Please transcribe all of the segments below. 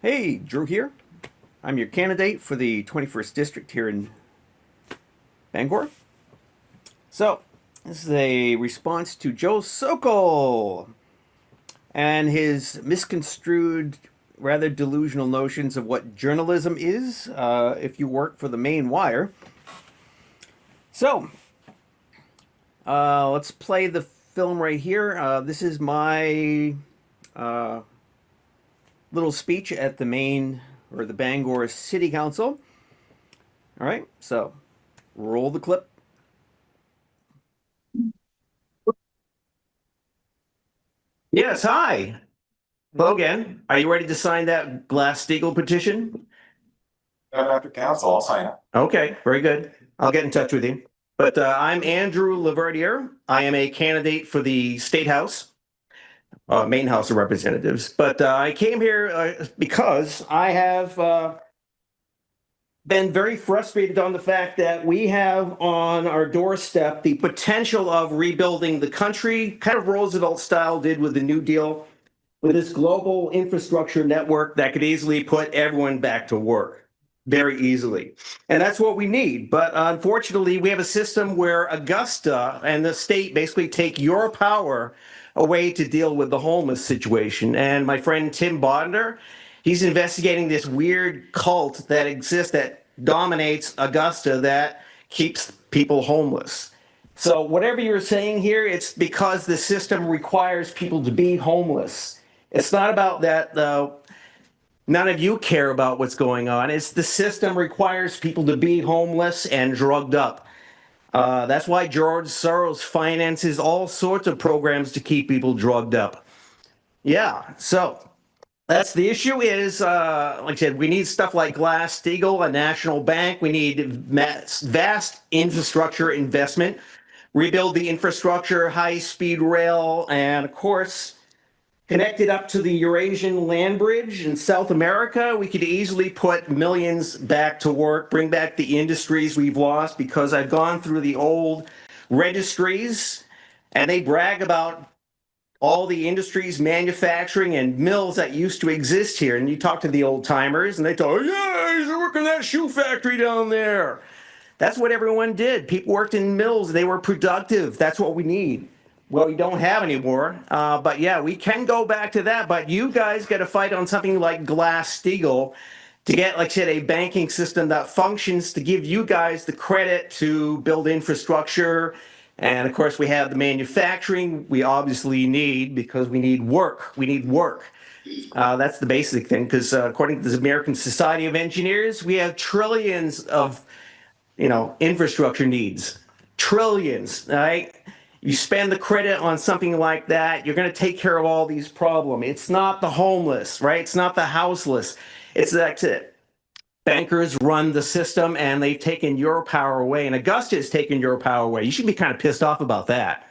Hey, Drew here. I'm your candidate for the 21st District here in Bangor. So, this is a response to Joe Sokol and his misconstrued, rather delusional notions of what journalism is if you work for the main wire. So, let's play the film right here. This is my uh, little speech at the main or the Bangor City Council. All right, so roll the clip. Yes, hi. Hello again. Are you ready to sign that Glass-Steagall petition? After council, I'll sign it. Okay, very good. I'll get in touch with you. But I'm Andrew Laverdiere. I am a candidate for the State House, Maine House of Representatives. But I came here because I have been very frustrated on the fact that we have on our doorstep the potential of rebuilding the country, kind of Roosevelt style did with the New Deal, with this global infrastructure network that could easily put everyone back to work very easily. And that's what we need. But unfortunately, we have a system where Augusta and the state basically take your power away to deal with the homeless situation. And my friend Tim Bodner, he's investigating this weird cult that exists that dominates Augusta that keeps people homeless. So whatever you're saying here, it's because the system requires people to be homeless. It's not about that, though. None of you care about what's going on. It's the system requires people to be homeless and drugged up. That's why George Soros finances all sorts of programs to keep people drugged up. Yeah, so that's the issue is, like I said, we need stuff like Glass-Steagall, a national bank. We need vast infrastructure investment, rebuild the infrastructure, high-speed rail, and of course, connected up to the Eurasian land bridge in South America, we could easily put millions back to work, bring back the industries we've lost, because I've gone through the old registries and they brag about all the industries, manufacturing, and mills that used to exist here. And you talk to the old timers and they tell you, yeah, I used to work in that shoe factory down there. That's what everyone did. People worked in mills. They were productive. That's what we need. Well, we don't have anymore. But yeah, we can go back to that. But you guys got to fight on something like Glass-Steagall to get, like I said, a banking system that functions to give you guys the credit to build infrastructure. And of course, we have the manufacturing we obviously need because we need work. We need work. That's the basic thing because according to the American Society of Engineers, we have trillions of infrastructure needs, trillions, right? You spend the credit on something like that, you're going to take care of all these problems. It's not the homeless, right? It's not the houseless. It's that's it. Bankers run the system and they've taken your power away, and Augusta has taken your power away. You should be kind of pissed off about that.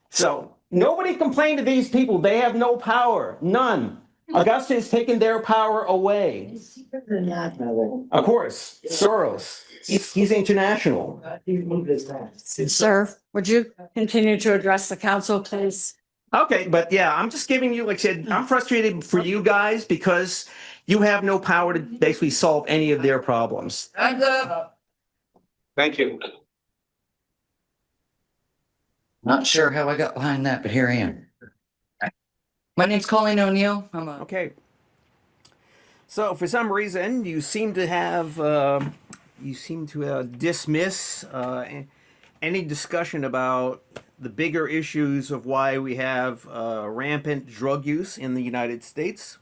So nobody complained to these people. They have no power, none. Augusta has taken their power away. Of course, Soros. He's international. Sir, would you continue to address the council, please? Okay, but yeah, I'm just giving you, like I said, I'm frustrated for you guys because you have no power to basically solve any of their problems. Thank you. Not sure how I got behind that, but here I am. My name's Colleen O'Neill. I'm a Okay. So for some reason, you seem to have dismiss any discussion about the bigger issues of why we have rampant drug use in the United States,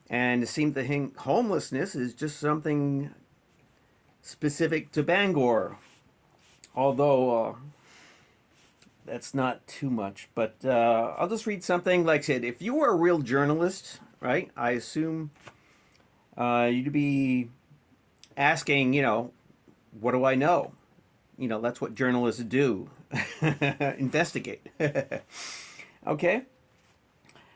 and seem to think homelessness is just something specific to Bangor, although that's not too much. But I'll just read something. Like I said, if you were a real journalist, right, I assume you'd be asking, what do I know? That's what journalists do. Investigate. Okay.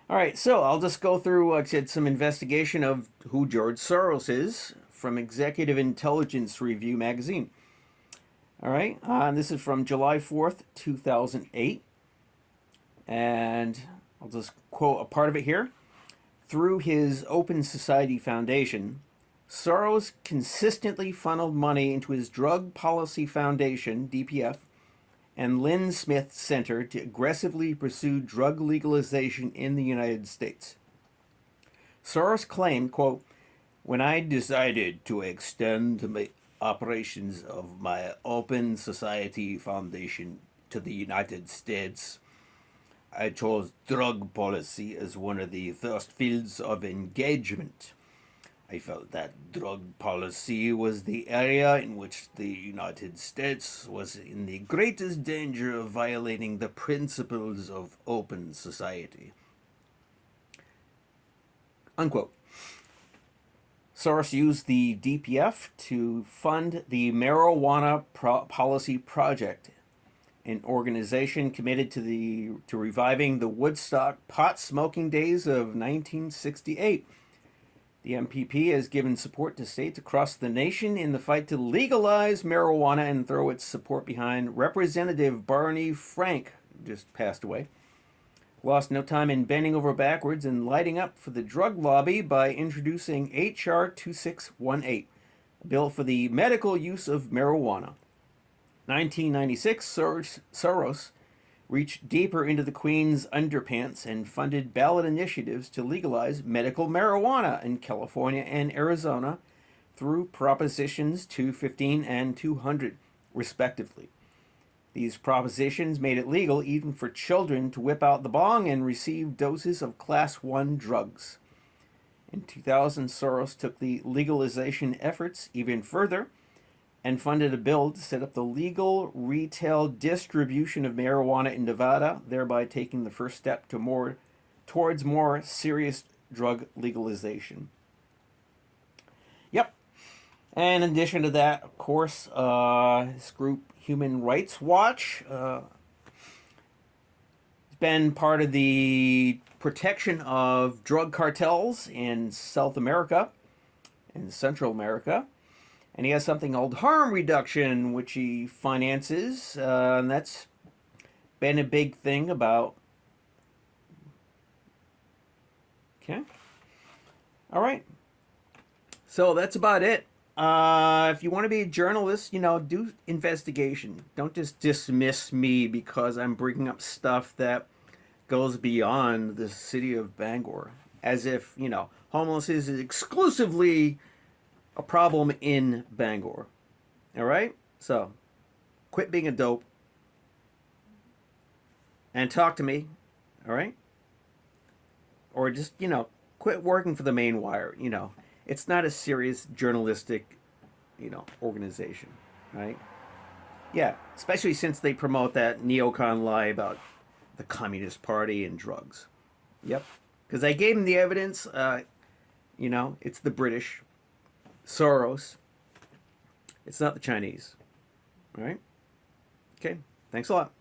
All right, so I'll just go through, like I said, some investigation of who George Soros is from Executive Intelligence Review magazine. All right, this is from July 4th, 2008. And I'll just quote a part of it here. through his Open Society Foundation, Soros consistently funneled money into his Drug Policy Foundation, DPF, and Lynn Smith Center to aggressively pursue drug legalization in the United States. Soros claimed, quote, "When I decided to extend the operations of my Open Society Foundation to the United States, I chose drug policy as one of the first fields of engagement. I felt that drug policy was the area in which the United States was in the greatest danger of violating the principles of open society." Unquote. Soros used the DPF to fund the Marijuana Policy Project, an organization committed to reviving the Woodstock pot smoking days of 1968. The MPP has given support to states across the nation in the fight to legalize marijuana and throw its support behind Representative Barney Frank, who just passed away. Lost no time in bending over backwards and lighting up for the drug lobby by introducing H.R. 2618, a bill for the medical use of marijuana. 1996, Soros reached deeper into the Queen's underpants and funded ballot initiatives to legalize medical marijuana in California and Arizona through Propositions 215 and 200, respectively. These propositions made it legal even for children to whip out the bong and receive doses of Class 1 drugs. In 2000, Soros took the legalization efforts even further and funded a bill to set up the legal retail distribution of marijuana in Nevada, thereby taking the first step towards more serious drug legalization. Yep. And in addition to that, of course, this group, Human Rights Watch, has been part of the protection of drug cartels in South America and Central America. And he has something called harm reduction, which he finances, and that's been a big thing about. Okay. All right. So that's about it. If you want to be a journalist, do investigation. Don't just dismiss me because I'm bringing up stuff that goes beyond the city of Bangor. As if, homelessness is exclusively a problem in Bangor. All right? So, quit being a dope and talk to me. All right? Or just, quit working for the main wire. It's not a serious journalistic, organization. Right? Yeah, especially since they promote that neocon lie about the Communist Party and drugs. Yep. Because I gave them the evidence. It's the British. Soros. It's not the Chinese. All right? Okay. Thanks a lot.